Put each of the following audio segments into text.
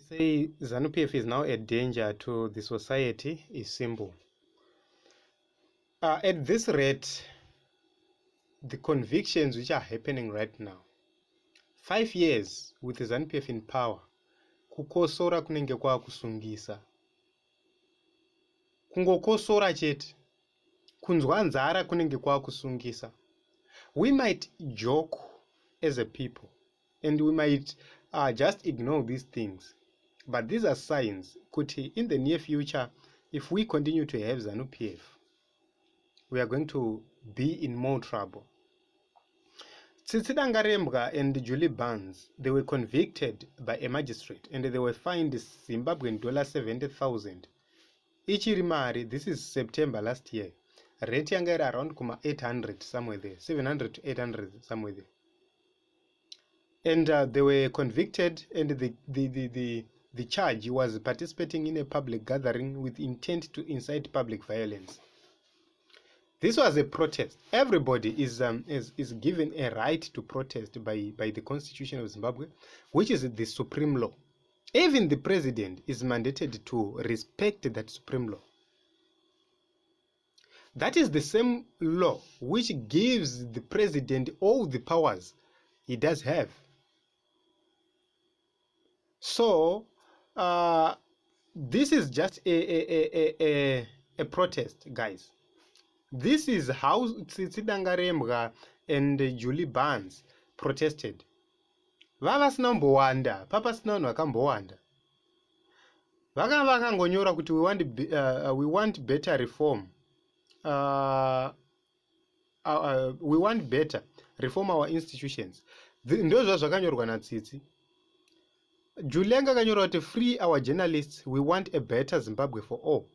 Say ZANU-PF is now a danger to the society is simple. At this rate, the convictions which are happening right now, 5 years with the ZANU-PF in power, kukosora kunenge kwa kusungisa. Kungokosora chete. Kunzwa nzara kunenge kwa kusungisa. We might joke as a people and we might just ignore these things. But these are signs kuti in the near future, if we continue to have ZANU-PF, we are going to be in more trouble. Tsitsi Dangarembga and Julie Barnes, they were convicted by a magistrate and they were fined Zimbabwean $70,000. Ichirimari, this is September last year. Rate yanga around 800 somewhere there, 700 to 800 somewhere there. And they were convicted, and the charge was participating in a public gathering with intent to incite public violence. This was a protest. Everybody is given a right to protest by the Constitution of Zimbabwe, which is the supreme law. Even the president is mandated to respect that supreme law. That is the same law which gives the president all the powers he does have. So, this is just a protest, guys. This is how Tsitsi Dangarembga and Julie Barnes protested. Vavasina mbowanda, papasina vanhu vakambowanda. Vakangonyora kuti we want better reform. We want better reform our institutions. Ndozvo zvakanyorwa naTsitsi. Julie akanyora kuti free our journalists, we want a better Zimbabwe for all.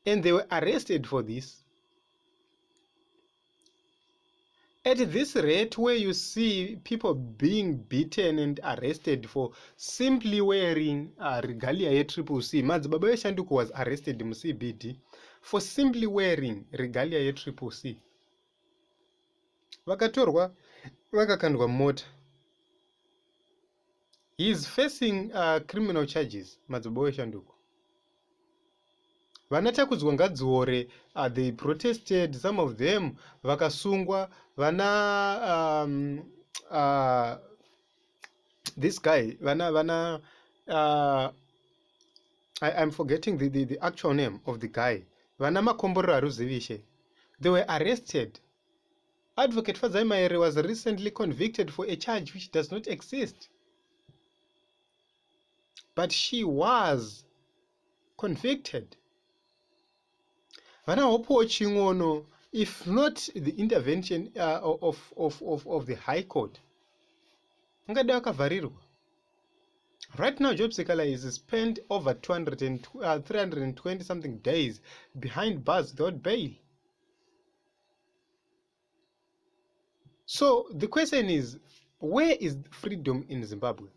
And they were arrested for this. At this rate, where you see people being beaten and arrested for simply wearing regalia ye-CCC, Madzibaba Shanduku was arrested in CBD for simply wearing regalia ye-CCC. Vakatorwa, vakakandwa mota. He is facing criminal charges, Madzibaba Shanduku. Vanatakudzwa ngadziore, they protested, some of them vakasungwa, this guy, I'm forgetting the actual name of the guy. Vana Makomborero Ruzivishe. They were arrested. Advocate Fadzai Maere was recently convicted for a charge which does not exist. But she was convicted. Vana Hopo Chingono, if not the intervention of the High Court, right now Job Sekala is spent over 320 something days behind bars without bail. So the question is, where is freedom in Zimbabwe?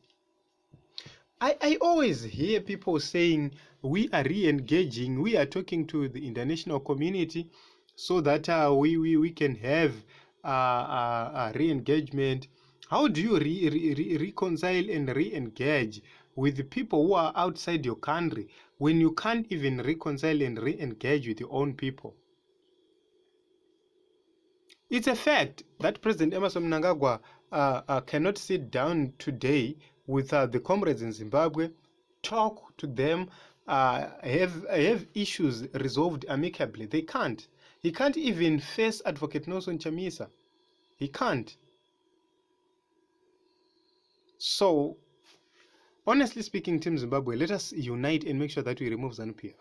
I always hear people saying we are re-engaging, we are talking to the international community so that we can have re-engagement. How do you reconcile and re-engage with the people who are outside your country when you can't even reconcile and re-engage with your own people? It's a fact that President Emmerson Mnangagwa cannot sit down today with the comrades in Zimbabwe, talk to them, have issues resolved amicably. They can't. He can't even face Advocate Nelson Chamisa. He can't. So, honestly speaking, Team Zimbabwe, let us unite and make sure that we remove ZANU-PF.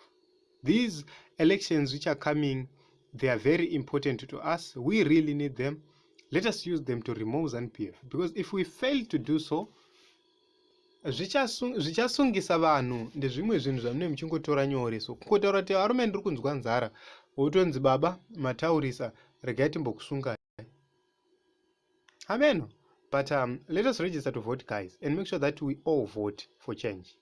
These elections which are coming, they are very important to us. We really need them. Let us use them to remove ZANU-PF. Because if we fail to do so, zvichasungisa vanhu ndezvimwe zvinhu zvamunenge muchingotora nyore. So kungotaura kuti varume ndiri kunzwa nzara, wotonzi baba mataurisa regai timbokusungai. Amen. But let us register to vote, guys, and make sure that we all vote for change.